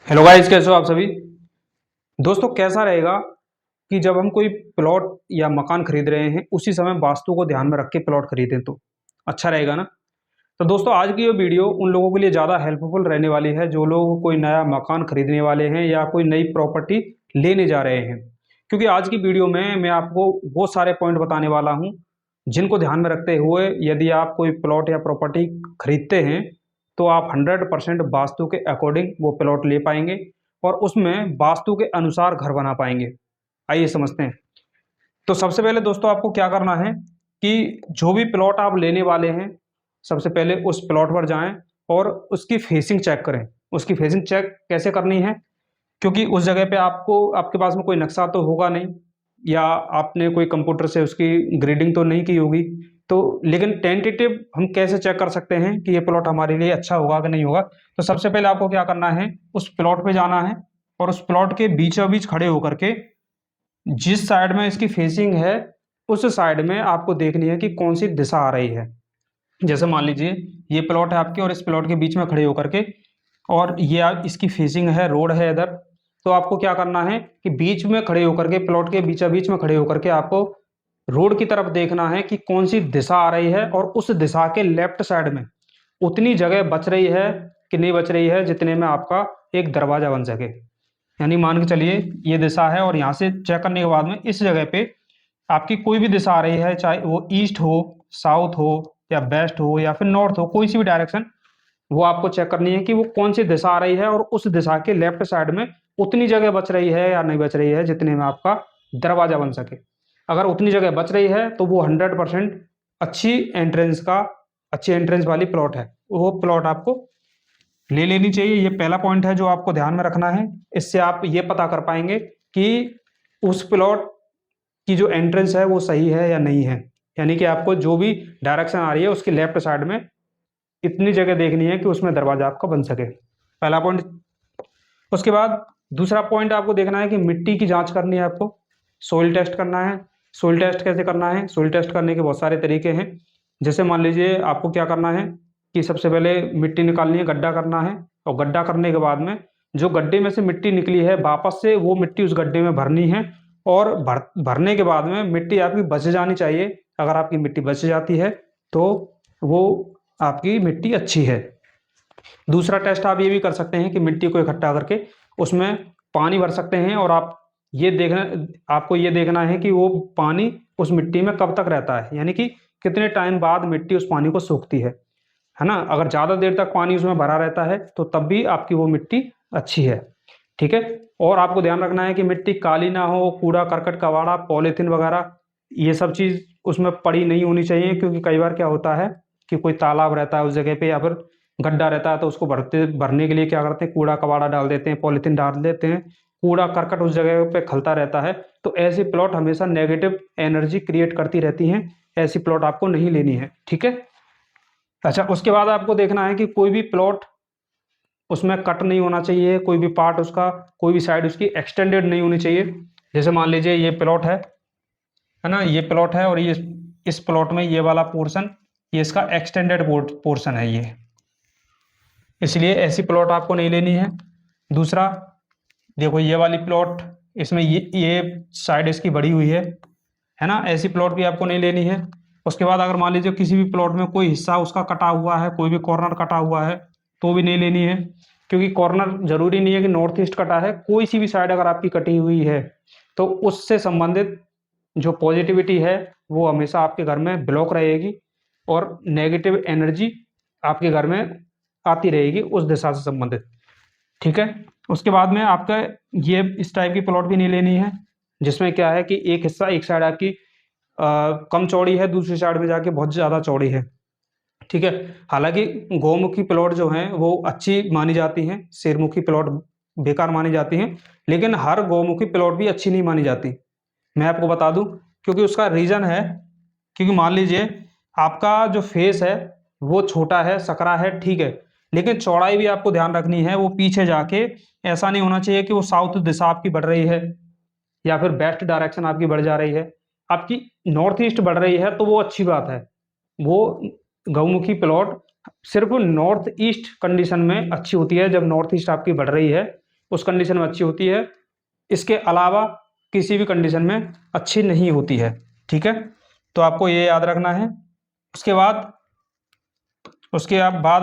Hello guys, कैसे हो आप सभी। दोस्तों, कैसा रहेगा कि जब हम कोई प्लॉट या मकान खरीद रहे हैं उसी समय वास्तु को ध्यान में रख के प्लॉट खरीदें तो अच्छा रहेगा ना। तो दोस्तों, आज की ये वीडियो उन लोगों के लिए ज़्यादा हेल्पफुल रहने वाली है जो लोग कोई नया मकान खरीदने वाले हैं या कोई नई प्रॉपर्टी लेने जा रहे हैं। क्योंकि आज की वीडियो में मैं आपको वो सारे पॉइंट बताने वाला हूँ जिनको ध्यान में रखते हुए यदि आप कोई प्लॉट या प्रॉपर्टी खरीदते हैं तो आप 100% वास्तु के अकॉर्डिंग वो प्लॉट ले पाएंगे और उसमें वास्तु के अनुसार घर बना पाएंगे। आइए समझते हैं। तो सबसे पहले दोस्तों, आपको क्या करना है कि जो भी प्लॉट आप लेने वाले हैं, सबसे पहले उस प्लॉट पर जाएं और उसकी फेसिंग चेक करें। उसकी फेसिंग चेक कैसे करनी है, क्योंकि उस जगह पे आपके पास में कोई नक्शा तो होगा नहीं या आपने कोई कंप्यूटर से उसकी ग्रेडिंग तो नहीं की होगी। तो लेकिन टेंटेटिव हम कैसे चेक कर सकते हैं कि ये प्लॉट हमारे लिए अच्छा होगा कि नहीं होगा। तो सबसे पहले आपको क्या करना है, उस प्लॉट पे जाना है और उस प्लॉट के बीचों बीच खड़े होकर के जिस साइड में इसकी फेसिंग है उस साइड में आपको देखनी है कि कौन सी दिशा आ रही है। जैसे मान लीजिए ये प्लॉट है आपके और इस प्लॉट के बीच में खड़े होकर के, और ये इसकी फेसिंग है, रोड है इधर। तो आपको क्या करना है कि बीच में खड़े होकर के, प्लॉट के बीचा बीच में खड़े होकर के आपको रोड की तरफ देखना है कि कौन सी दिशा आ रही है और उस दिशा के लेफ्ट साइड में उतनी जगह बच रही है कि नहीं बच रही है जितने में आपका एक दरवाजा बन सके। यानी मान के चलिए ये दिशा है और यहाँ से चेक करने के बाद में इस जगह पे आपकी कोई भी दिशा आ रही है, चाहे वो ईस्ट हो, साउथ हो या वेस्ट हो या फिर नॉर्थ हो, कोई सी भी डायरेक्शन, वो आपको चेक करनी है कि वो कौन सी दिशा आ रही है और उस दिशा के लेफ्ट साइड में उतनी जगह बच रही है या नहीं बच रही है जितने में आपका दरवाजा बन सके। अगर उतनी जगह बच रही है तो वो 100% अच्छी एंट्रेंस का अच्छी एंट्रेंस वाली प्लॉट है, वो प्लॉट आपको ले लेनी चाहिए। ये पहला पॉइंट है जो आपको ध्यान में रखना है। इससे आप ये पता कर पाएंगे कि उस प्लॉट की जो एंट्रेंस है वो सही है या नहीं है। यानी कि आपको जो भी डायरेक्शन आ रही है उसकी लेफ्ट साइड में इतनी जगह देखनी है कि उसमें दरवाजा आपका बन सके, पहला पॉइंट। उसके बाद दूसरा पॉइंट आपको देखना है कि मिट्टी की जांच करनी है आपको, सोइल टेस्ट करना है। सोइल टेस्ट कैसे करना है, सोइल टेस्ट करने के बहुत सारे तरीके हैं। जैसे मान लीजिए आपको क्या करना है कि सबसे पहले मिट्टी निकालनी है, गड्ढा करना है, और गड्ढा करने के बाद में जो गड्ढे में से मिट्टी निकली है वापस से वो मिट्टी उस गड्ढे में भरनी है। और भरने के बाद में मिट्टी आपकी बच जानी चाहिए। अगर आपकी मिट्टी बच जाती है तो वो आपकी मिट्टी अच्छी है। दूसरा टेस्ट आप ये भी कर सकते हैं कि मिट्टी को इकट्ठा करके उसमें पानी भर सकते हैं, और आपको ये देखना है कि वो पानी उस मिट्टी में कब तक रहता है, यानी कि कितने टाइम बाद मिट्टी उस पानी को सोखती है ना। अगर ज़्यादा देर तक पानी उसमें भरा रहता है तो तब भी आपकी वो मिट्टी अच्छी है। ठीक है। और आपको ध्यान रखना है कि मिट्टी काली ना हो, कूड़ा करकट कबाड़ा पॉलीथीन वगैरह ये सब चीज़ उसमें पड़ी नहीं होनी चाहिए। क्योंकि कई बार क्या होता है कि कोई तालाब रहता है उस जगह पे या फिर गड्ढा रहता है तो उसको भरने के लिए क्या करते हैं, कूड़ा कबाड़ा डाल देते हैं, पॉलीथीन डाल देते हैं, कूड़ा करकट उस जगह पे खलता रहता है। तो ऐसी प्लॉट हमेशा नेगेटिव एनर्जी क्रिएट करती रहती हैं। ऐसी प्लॉट आपको नहीं लेनी है। ठीक है। अच्छा, उसके बाद आपको देखना है कि कोई भी प्लॉट उसमें कट नहीं होना चाहिए, कोई भी पार्ट उसका, कोई भी साइड उसकी एक्सटेंडेड नहीं होनी चाहिए। जैसे मान लीजिए ये प्लॉट है ना, ये प्लॉट है और ये इस प्लॉट में ये वाला पोर्शन ये इसका एक्सटेंडेड पोर्शन है ये, इसलिए ऐसी प्लॉट आपको नहीं लेनी है। दूसरा, देखो ये वाली प्लॉट, इसमें ये साइड इसकी बड़ी हुई है ना, ऐसी प्लॉट भी आपको नहीं लेनी है। उसके बाद अगर मान लीजिए किसी भी प्लॉट में कोई हिस्सा उसका कटा हुआ है, कोई भी कॉर्नर कटा हुआ है, तो भी नहीं लेनी है। क्योंकि कॉर्नर जरूरी नहीं है कि नॉर्थ ईस्ट कटा है, कोई सी भी साइड अगर आपकी कटी हुई है तो उससे संबंधित जो पॉजिटिविटी है वो हमेशा आपके घर में ब्लॉक रहेगी और नेगेटिव एनर्जी आपके घर में आती रहेगी उस दिशा से संबंधित। ठीक है। उसके बाद में आपका ये इस टाइप की प्लॉट भी नहीं लेनी है जिसमें क्या है कि एक हिस्सा, एक साइड आपकी कम चौड़ी है, दूसरी साइड में जाके बहुत ज़्यादा चौड़ी है। ठीक है। हालांकि गौमुखी प्लॉट जो हैं वो अच्छी मानी जाती हैं, शेरमुखी प्लॉट बेकार मानी जाती हैं, लेकिन हर गौमुखी प्लॉट भी अच्छी नहीं मानी जाती। मैं आपको बता दूं, क्योंकि उसका रीज़न है, क्योंकि मान लीजिए आपका जो फेस है वो छोटा है, सकरा है, ठीक है, लेकिन चौड़ाई भी आपको ध्यान रखनी है। वो पीछे जाके ऐसा नहीं होना चाहिए कि वो साउथ दिशा आपकी बढ़ रही है या फिर वेस्ट डायरेक्शन आपकी बढ़ जा रही है, आपकी नॉर्थ ईस्ट बढ़ रही है तो वो अच्छी बात है। वो गौमुखी प्लॉट सिर्फ नॉर्थ ईस्ट कंडीशन में अच्छी होती है, जब नॉर्थ ईस्ट आपकी बढ़ रही है उस कंडीशन में अच्छी होती है, इसके अलावा किसी भी कंडीशन में अच्छी नहीं होती है। ठीक है, तो आपको ये याद रखना है। उसके बाद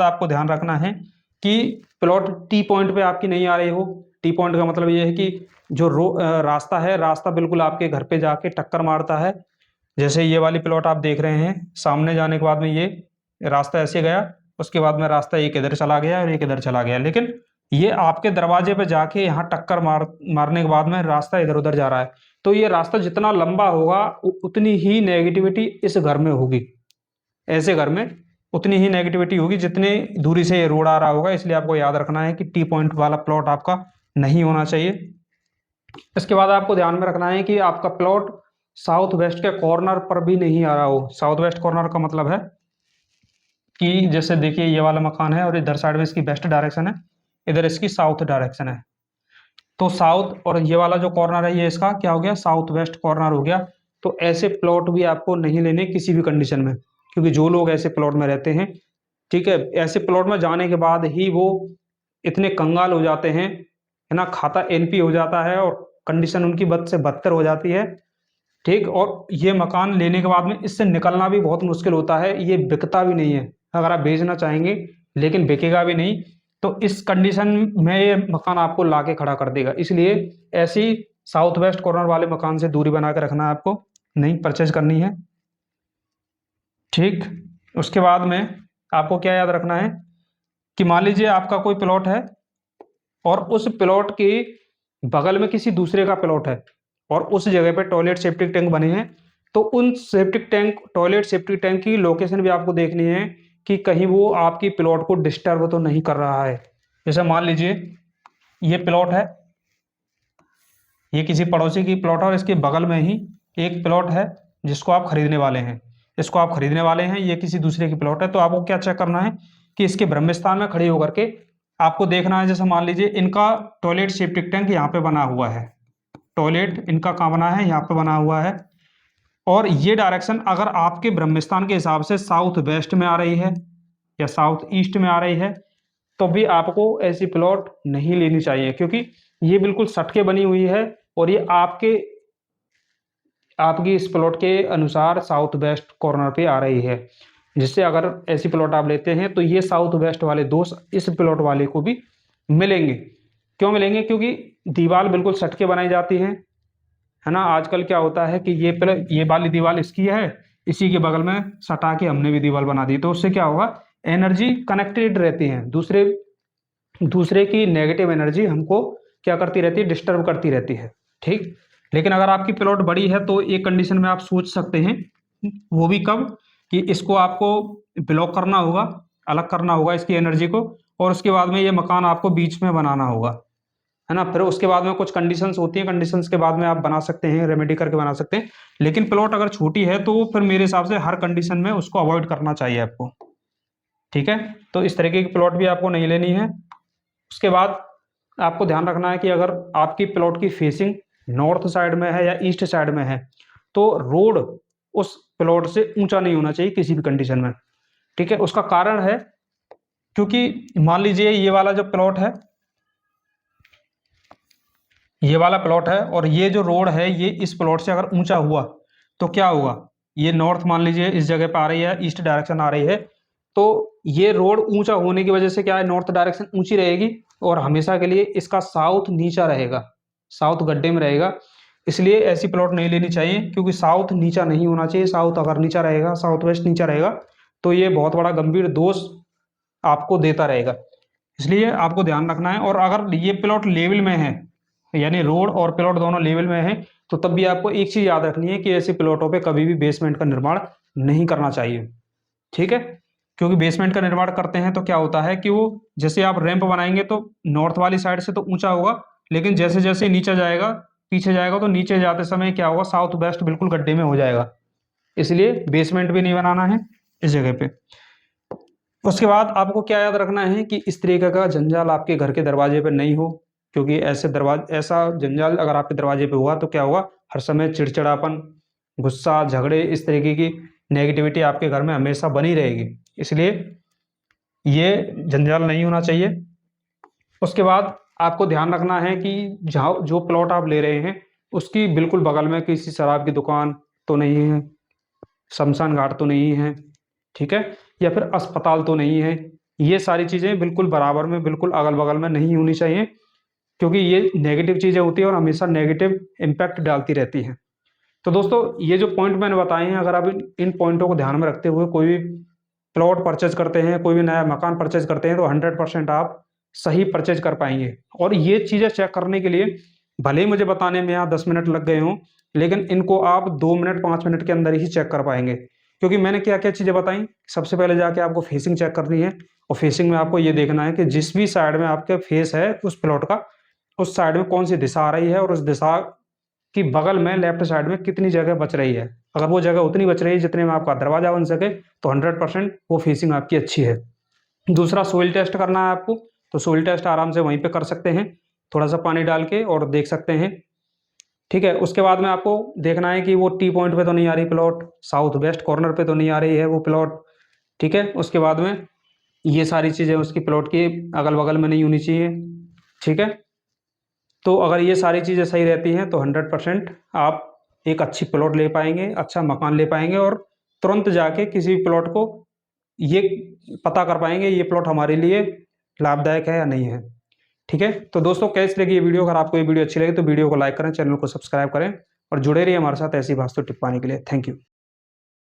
आपको ध्यान रखना है कि प्लॉट टी पॉइंट पे आपकी नहीं आ रही हो। टी पॉइंट का मतलब ये है कि जो रास्ता है, रास्ता बिल्कुल आपके घर पे जाके टक्कर मारता है। जैसे ये वाली प्लॉट आप देख रहे हैं, सामने जाने के बाद में ये रास्ता ऐसे गया, उसके बाद में रास्ता एक इधर चला गया और एक इधर चला गया, लेकिन ये आपके दरवाजे पे जाके यहाँ टक्कर मारने के बाद में रास्ता इधर उधर जा रहा है। तो ये रास्ता जितना लंबा होगा उतनी ही नेगेटिविटी इस घर में होगी। ऐसे घर में उतनी ही नेगेटिविटी होगी जितनी दूरी से ये रोड आ रहा होगा। इसलिए आपको याद रखना है कि टी पॉइंट वाला प्लॉट आपका नहीं होना चाहिए। इसके बाद आपको ध्यान में रखना है कि आपका प्लॉट साउथ वेस्ट के कॉर्नर पर भी नहीं आ रहा हो। साउथ वेस्ट कॉर्नर का मतलब है कि जैसे देखिए ये वाला मकान है और इधर साइड में इसकी वेस्ट डायरेक्शन है, इधर इसकी साउथ डायरेक्शन है। तो साउथ और ये वाला जो कॉर्नर है ये इसका क्या हो गया, साउथ वेस्ट कॉर्नर हो गया। तो ऐसे प्लॉट भी आपको नहीं लेने किसी भी कंडीशन में, क्योंकि जो लोग ऐसे प्लॉट में रहते हैं, ठीक है, ऐसे प्लॉट में जाने के बाद ही वो इतने कंगाल हो जाते हैं, है ना, खाता एनपी हो जाता है और कंडीशन उनकी बद से बदतर हो जाती है। ठीक, और ये मकान लेने के बाद में इससे निकलना भी बहुत मुश्किल होता है। ये बिकता भी नहीं है, अगर आप बेचना चाहेंगे लेकिन बिकेगा भी नहीं। तो इस कंडीशन में ये मकान आपको लाके खड़ा कर देगा। इसलिए ऐसी साउथ वेस्ट कॉर्नर वाले मकान से दूरी बना के रखना है आपको, नहीं परचेज करनी है। ठीक, उसके बाद में आपको क्या याद रखना है कि मान लीजिए आपका कोई प्लॉट है और उस प्लॉट के बगल में किसी दूसरे का प्लॉट है और उस जगह पे टॉयलेट सेप्टिक टैंक बने हैं। तो उन septic tank, toilet septic tank की लोकेशन भी आपको देखनी है कि कहीं वो आपकी प्लॉट को डिस्टर्ब तो नहीं कर रहा है। जैसे मान लीजिए ये प्लॉट है, ये किसी पड़ोसी की प्लॉट है और इसके बगल में ही एक प्लॉट है जिसको आप खरीदने वाले हैं। इसको आप खरीदने वाले हैं, ये किसी दूसरे की प्लॉट है। तो आपको क्या चेक करना है कि इसके ब्रह्मस्थान में खड़े होकर के आपको देखना है। जैसे मान लीजिए इनका टॉयलेट सेप्टिक टैंक यहाँ पे बना हुआ है, टॉयलेट इनका कहाँ बना है, यहाँ पे बना हुआ है। और ये डायरेक्शन अगर आपके ब्रह्मस्थान के हिसाब से साउथ वेस्ट में आ रही है या साउथ ईस्ट में आ रही है, तो भी आपको ऐसी प्लॉट नहीं लेनी चाहिए, क्योंकि ये बिल्कुल सटके बनी हुई है और ये आपकी इस प्लॉट के अनुसार साउथ वेस्ट कॉर्नर पे आ रही है। जिससे अगर ऐसी प्लॉट आप लेते हैं तो ये साउथ वेस्ट वाले दोष इस प्लॉट वाले को भी मिलेंगे। क्यों मिलेंगे? क्योंकि दीवार बिल्कुल सटके बनाई जाती है ना। आजकल क्या होता है कि ये वाली दीवार इसकी है, इसी के बगल में सटा के हमने भी दीवार बना दी। तो उससे क्या होगा, एनर्जी कनेक्टेड रहती है, दूसरे की नेगेटिव एनर्जी हमको क्या करती रहती है, डिस्टर्ब करती रहती है। ठीक, लेकिन अगर आपकी प्लॉट बड़ी है तो एक कंडीशन में आप सोच सकते हैं, वो भी कब, कि इसको आपको ब्लॉक करना होगा, अलग करना होगा इसकी एनर्जी को, और उसके बाद में ये मकान आपको बीच में बनाना होगा, है ना। फिर उसके बाद में कुछ कंडीशंस होती हैं, कंडीशंस के बाद में आप बना सकते हैं, रेमेडी करके बना सकते हैं। लेकिन प्लॉट अगर छोटी है तो फिर मेरे हिसाब से हर कंडीशन में उसको अवॉइड करना चाहिए आपको। ठीक है, तो इस तरीके की प्लॉट भी आपको नहीं लेनी है। उसके बाद आपको ध्यान रखना है कि अगर आपकी प्लॉट की फेसिंग नॉर्थ साइड में है या ईस्ट साइड में है तो रोड उस प्लॉट से ऊंचा नहीं होना चाहिए किसी भी कंडीशन में। ठीक है, उसका कारण है क्योंकि मान लीजिए ये वाला जो प्लॉट है, ये वाला प्लॉट है और ये जो रोड है ये इस प्लॉट से अगर ऊंचा हुआ तो क्या होगा, ये नॉर्थ मान लीजिए इस जगह पर आ रही है, ईस्ट डायरेक्शन आ रही है, तो ये रोड ऊंचा होने की वजह से क्या है, नॉर्थ डायरेक्शन ऊंची रहेगी और हमेशा के लिए इसका साउथ नीचा रहेगा, साउथ गड्ढे में रहेगा। इसलिए ऐसी प्लॉट नहीं लेनी चाहिए, क्योंकि साउथ नीचा नहीं होना चाहिए। साउथ अगर नीचा रहेगा, साउथ वेस्ट नीचा रहेगा तो ये बहुत बड़ा गंभीर दोष आपको देता रहेगा। इसलिए आपको ध्यान रखना है। और अगर ये प्लॉट लेवल में है, यानी रोड और प्लॉट दोनों लेवल में है, तो तब भी आपको एक चीज याद रखनी है कि ऐसे प्लॉटों पे कभी भी बेसमेंट का निर्माण नहीं करना चाहिए। ठीक है, क्योंकि बेसमेंट का निर्माण करते हैं तो क्या होता है कि वो जैसे आप रैंप बनाएंगे तो नॉर्थ वाली साइड से तो ऊंचा होगा, लेकिन जैसे जैसे नीचे जाएगा, पीछे जाएगा, तो नीचे जाते समय क्या होगा, साउथ वेस्ट बिल्कुल गड्ढे में हो जाएगा। इसलिए बेसमेंट भी नहीं बनाना है इस जगह पे। उसके बाद आपको क्या याद रखना है कि इस तरीके का जंजाल आपके घर के दरवाजे पर नहीं हो, क्योंकि ऐसा जंजाल अगर आपके दरवाजे पे हुआ तो क्या होगा, हर समय चिड़चिड़ापन, गुस्सा, झगड़े, इस तरीके की नेगेटिविटी आपके घर में हमेशा बनी रहेगी। इसलिए ये जंजाल नहीं होना चाहिए। उसके बाद आपको ध्यान रखना है कि जहाँ जो प्लॉट आप ले रहे हैं उसकी बिल्कुल बगल में किसी शराब की दुकान तो नहीं है, शमशान घाट तो नहीं है, ठीक है, या फिर अस्पताल तो नहीं है। ये सारी चीज़ें बिल्कुल बराबर में, बिल्कुल अगल बगल में नहीं होनी चाहिए, क्योंकि ये नेगेटिव चीज़ें होती हैं और हमेशा नेगेटिव इम्पैक्ट डालती रहती हैं। तो दोस्तों ये जो पॉइंट मैंने बताए हैं, अगर आप इन पॉइंटों को ध्यान में रखते हुए कोई भी प्लॉट परचेज करते हैं, कोई भी नया मकान परचेज करते हैं, तो 100% आप सही परचेज कर पाएंगे। और ये चीज़ें चेक करने के लिए भले ही मुझे बताने में यहाँ 10 मिनट लग गए हों, लेकिन इनको आप 2 मिनट 5 मिनट के अंदर ही चेक कर पाएंगे। क्योंकि मैंने क्या क्या चीज़ें बताई, सबसे पहले जाके आपको फेसिंग चेक करनी है, और फेसिंग में आपको ये देखना है कि जिस भी साइड में आपके फेस है उस प्लॉट का, उस साइड में कौन सी दिशा आ रही है, और उस दिशा की बगल में लेफ्ट साइड में कितनी जगह बच रही है। अगर वो जगह उतनी बच रही है जितने में आपका दरवाजा बन सके, तो 100% वो फेसिंग आपकी अच्छी है। दूसरा, सोइल टेस्ट करना है आपको, तो सोइल टेस्ट आराम से वहीं पे कर सकते हैं, थोड़ा सा पानी डाल के, और देख सकते हैं, ठीक है। उसके बाद में आपको देखना है कि वो टी पॉइंट पे तो नहीं आ रही प्लॉट, साउथ वेस्ट कॉर्नर पे तो नहीं आ रही है वो प्लॉट, ठीक है। उसके बाद में ये सारी चीज़ें उसकी प्लॉट की अगल बगल में नहीं होनी चाहिए, ठीक है। तो अगर ये सारी चीज़ें सही रहती हैं तो 100% आप एक अच्छी प्लॉट ले पाएंगे, अच्छा मकान ले पाएंगे, और तुरंत जाके किसी भी प्लॉट को ये पता कर पाएंगे ये प्लॉट हमारे लिए लाभदायक है या नहीं है, ठीक है। तो दोस्तों कैसी लगी ये वीडियो? अगर आपको ये वीडियो अच्छी लगी तो वीडियो को लाइक करें, चैनल को सब्सक्राइब करें, और जुड़े रहिए हमारे साथ ऐसी वास्तु टिप पाने के लिए। Thank you.